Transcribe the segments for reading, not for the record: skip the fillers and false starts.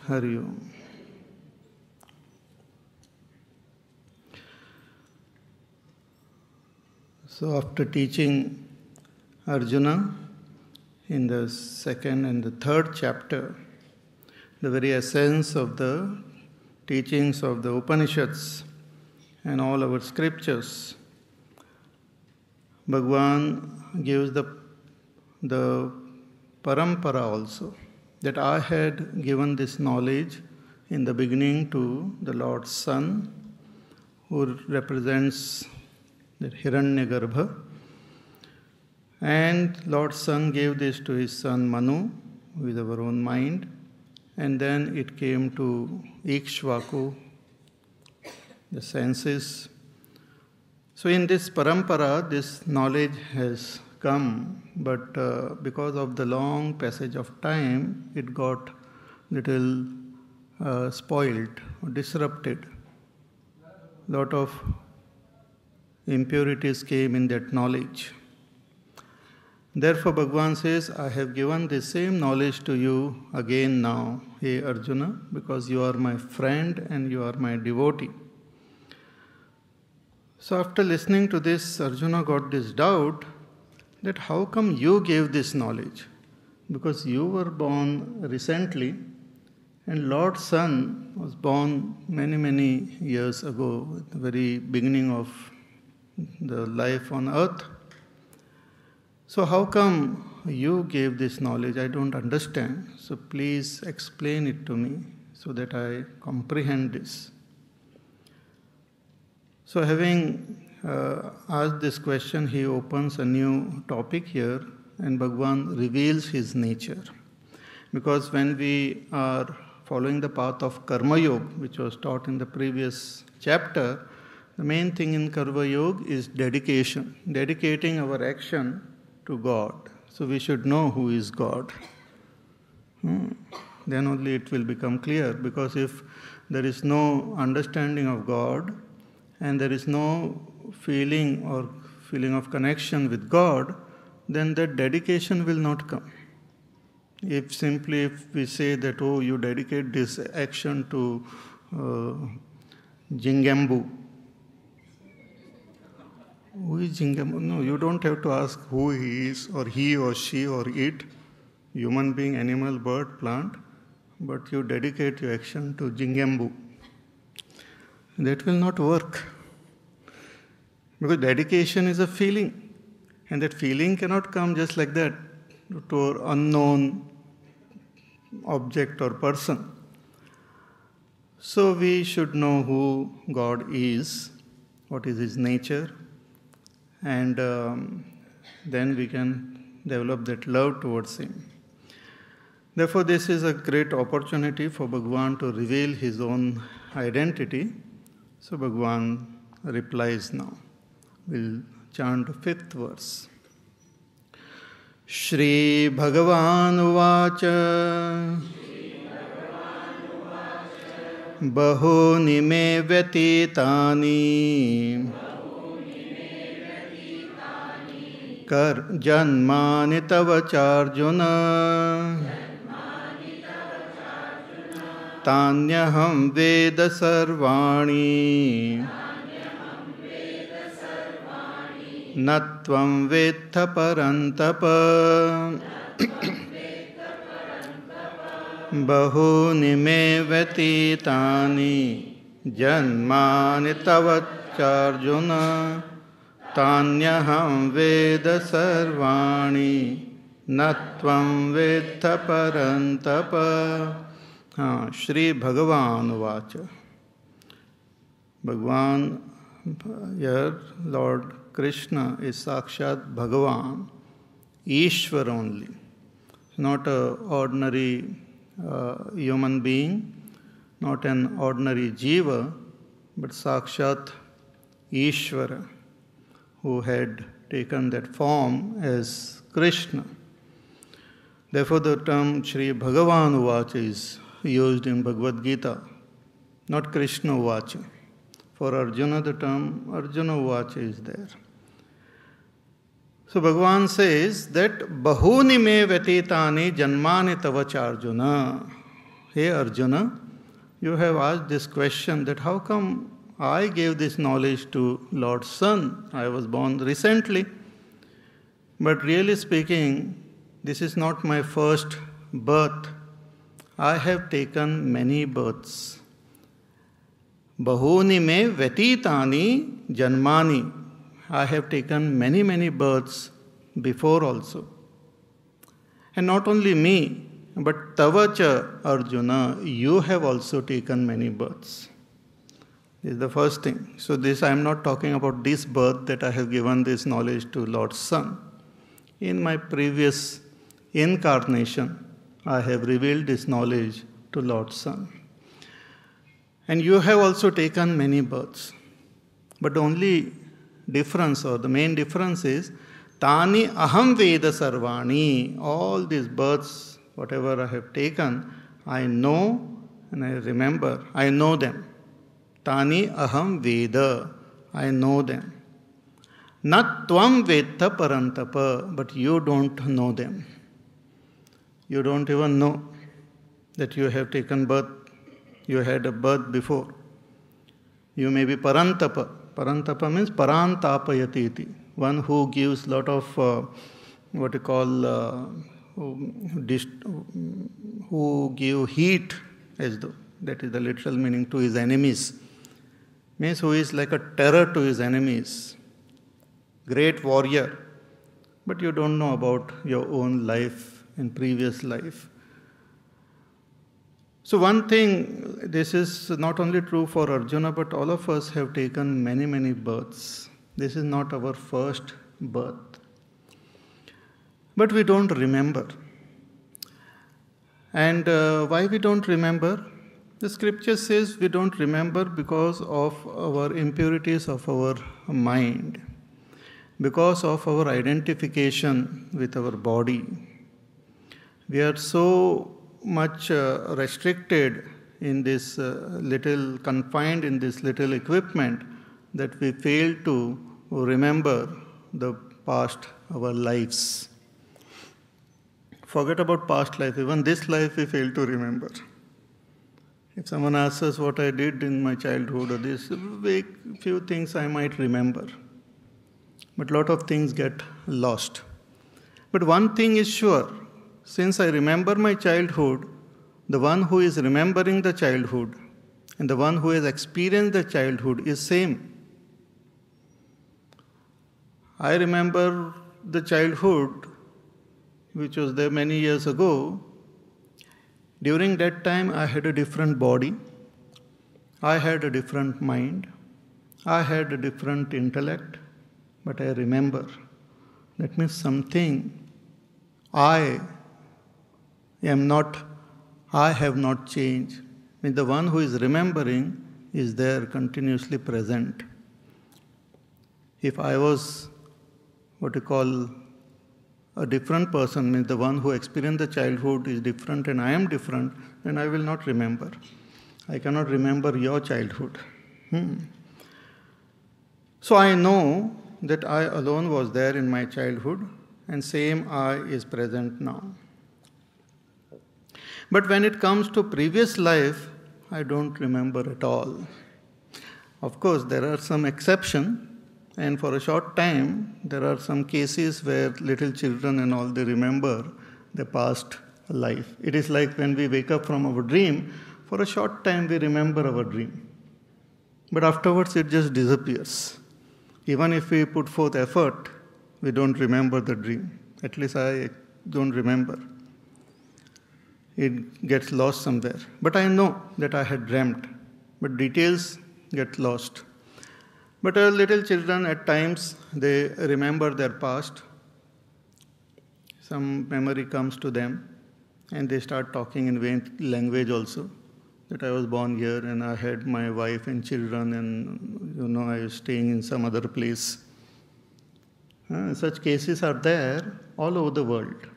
Hari Om. So after teaching Arjuna in the second and the third chapter, the very essence of the teachings of the Upanishads and all our scriptures, Bhagavan gives the parampara also, that I had given this knowledge in the beginning to the Lord's Son, who represents the Hiranyagarbha, and Lord's Son gave this to his son Manu with our own mind, and then it came to Ikshvaku, the senses. So in this parampara, this knowledge has come, but because of the long passage of time, it got little spoiled or disrupted. Lot of impurities came in that knowledge. Therefore, Bhagavan says, I have given the same knowledge to you again now, hey Arjuna, because you are my friend and you are my devotee. So after listening to this, Arjuna got this doubt that how come you gave this knowledge? Because you were born recently and Lord's Son was born many, many years ago, at the very beginning of the life on earth. So how come you gave this knowledge? I don't understand. So please explain it to me so that I comprehend this. So having asked this question, he opens a new topic here, and Bhagavan reveals his nature. Because when we are following the path of Karma Yoga, which was taught in the previous chapter, the main thing in Karma Yoga is dedication, dedicating our action to God. So we should know who is God. Then only it will become clear, because if there is no understanding of God, and there is no feeling of connection with God, then that dedication will not come. If we say that, oh, you dedicate this action to Jingambu. Who is Jingambu? No, you don't have to ask who he is, or he or she or it, human being, animal, bird, plant, but you dedicate your action to Jingambu. That will not work. Because dedication is a feeling. And that feeling cannot come just like that to an unknown object or person. So we should know who God is, what is His nature, and then we can develop that love towards Him. Therefore, this is a great opportunity for Bhagavan to reveal His own identity. So Bhagavan replies now. We'll chant the 5th verse. Shri Bhagavan Uvacha Bahuni me vyatitani Kar janmani tava charjuna Tanyaham veda sarvani Natvam vetha parantapa Bahuni me vyatitani Janmani tavacharjuna Tanyaham veda sarvani Natvam vetha parantapa. Shri Bhagavan Uvacha. Bhagavan, here Lord Krishna is Sakshat Bhagavan, Ishwar only, not an ordinary human being, not an ordinary jiva, but Sakshat Ishvara, who had taken that form as Krishna. Therefore, the term Shri Bhagavan Uvacha is used in Bhagavad Gita, not Krishna Uvacha. For Arjuna, the term Arjuna Uvacha is there. So Bhagavan says that Bahuni me vyatitani janmani tavacha Arjuna. Hey Arjuna, you have asked this question that how come I gave this knowledge to Lord's Son? I was born recently. But really speaking, this is not my first birth. I have taken many births. Bahuni me vyatitani janmani. I have taken many births before also. And not only me, but Tavacha Arjuna, you have also taken many births. This is the first thing. So this I am not talking about this birth that I have given this knowledge to Lord's Son. In my previous incarnation, I have revealed this knowledge to Lord's Son. And you have also taken many births. But the only difference or the main difference is Tani aham veda sarvani. All these births, whatever I have taken, I know and I remember. I know them. Tani aham veda. I know them. Nat tvam vetta parantapa. But you don't know them. You don't even know that you have taken birth. You had a birth before. You may be parantapa. Parantapa means parantapayati iti. One who gives lot of what you call who give heat as though that is the literal meaning to his enemies. Means who is like a terror to his enemies. Great warrior. But you don't know about your own life and previous life. So one thing, this is not only true for Arjuna, but all of us have taken many births. This is not our first birth. But we don't remember. And why we don't remember? The scripture says we don't remember because of our impurities of our mind, because of our identification with our body. We are so much restricted in this confined in this little equipment that we fail to remember the past, our lives. Forget about past life, even this life we fail to remember. If someone asks us what I did in my childhood or this, few things I might remember. But a lot of things get lost. But one thing is sure, since I remember my childhood, the one who is remembering the childhood and the one who has experienced the childhood is same. I remember the childhood which was there many years ago. During that time I had a different body, I had a different mind, I had a different intellect, but I remember. That means something I have not changed. I mean, the one who is remembering is there continuously present. If I was what you call a different person, means the one who experienced the childhood is different and I am different, then I will not remember. I cannot remember your childhood. So I know that I alone was there in my childhood and same I is present now. But when it comes to previous life, I don't remember at all. Of course, there are some exceptions, and for a short time, there are some cases where little children and all, they remember their past life. It is like when we wake up from our dream, for a short time we remember our dream. But afterwards it just disappears. Even if we put forth effort, we don't remember the dream. At least I don't remember. It gets lost somewhere. But I know that I had dreamt. But details get lost. But little children at times, they remember their past. Some memory comes to them and they start talking in vain language also. That I was born here and I had my wife and children and I was staying in some other place. Such cases are there all over the world.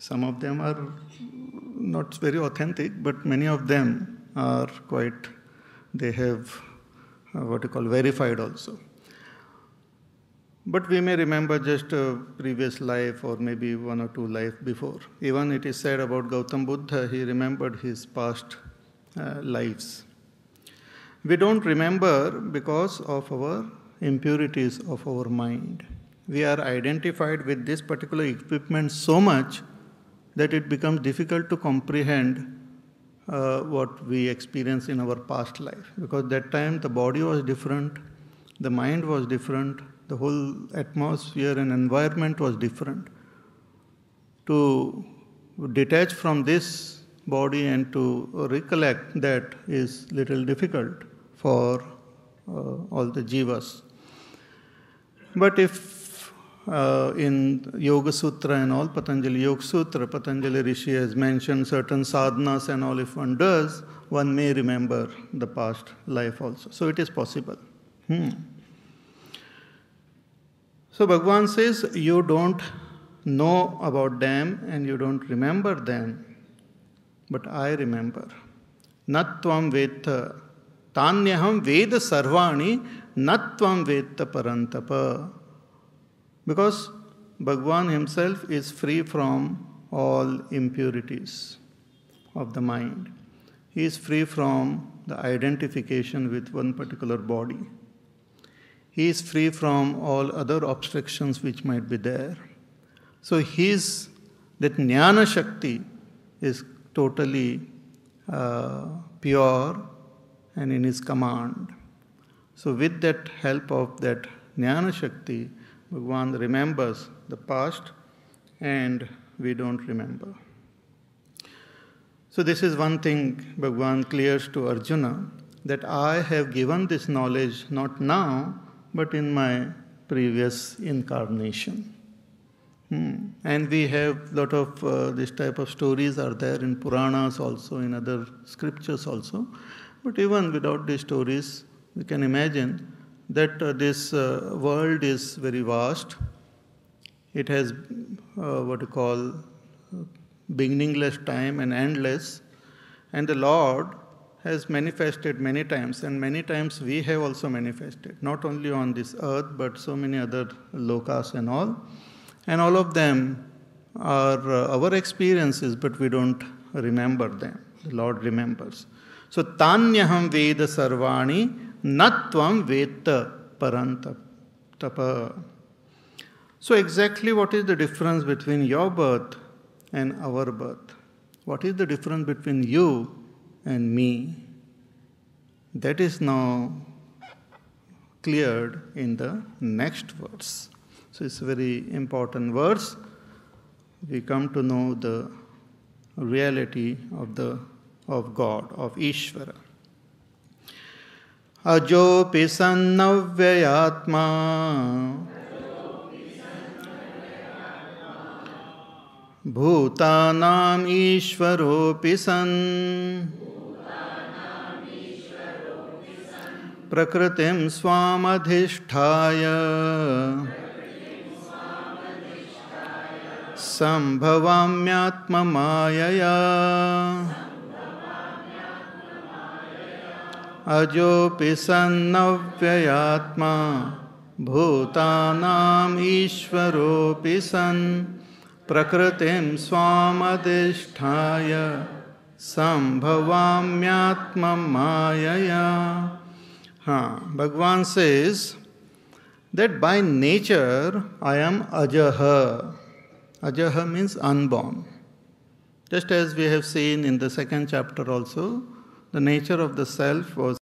Some of them are not very authentic, but many of them are they have verified also. But we may remember just a previous life or maybe one or two lives before. Even it is said about Gautam Buddha, he remembered his past lives. We don't remember because of our impurities of our mind. We are identified with this particular equipment so much that it becomes difficult to comprehend what we experience in our past life. Because that time the body was different, the mind was different, the whole atmosphere and environment was different. To detach from this body and to recollect that is little difficult for all the jivas. But if in Yoga Sutra and all, Patanjali Yoga Sutra, Patanjali Rishi has mentioned certain sadhanas and all, if one does, one may remember the past life also. So it is possible. So Bhagavan says, you don't know about them and you don't remember them, but I remember. Natvam veta tanyaham veda sarvani natvam veta parantapa. Because Bhagavan himself is free from all impurities of the mind. He is free from the identification with one particular body. He is free from all other obstructions which might be there. So that jnana shakti is totally pure and in his command. So with that help of that jnana shakti, Bhagavan remembers the past and we don't remember. So this is one thing Bhagavan clears to Arjuna, that I have given this knowledge not now, but in my previous incarnation. And we have lot of this type of stories are there in Puranas also, in other scriptures also. But even without these stories, we can imagine that this world is very vast. It has what you call beginningless time and endless. And the Lord has manifested many times, and many times we have also manifested, not only on this earth, but so many other lokas and all. And all of them are our experiences, but we don't remember them. The Lord remembers. So, tanyaham veda sarvani natvam veta parantapa. So, exactly what is the difference between your birth and our birth? What is the difference between you and me? That is now cleared in the next verse. So it's a very important verse. We come to know the reality of God, of Ishvara. Ajopi sannavyayatma bhutanam ishvaropi san prakritim swamadhisthaya sambhavamyatma mayaya ajopi sannavyayatma bhutanam ishvaropi san prakritim swamadhisthaya sambhavamyatma mayaya. Bhagavan says that by nature I am ajaha. Ajaha means unborn. Just as we have seen in the second chapter also, the nature of the self was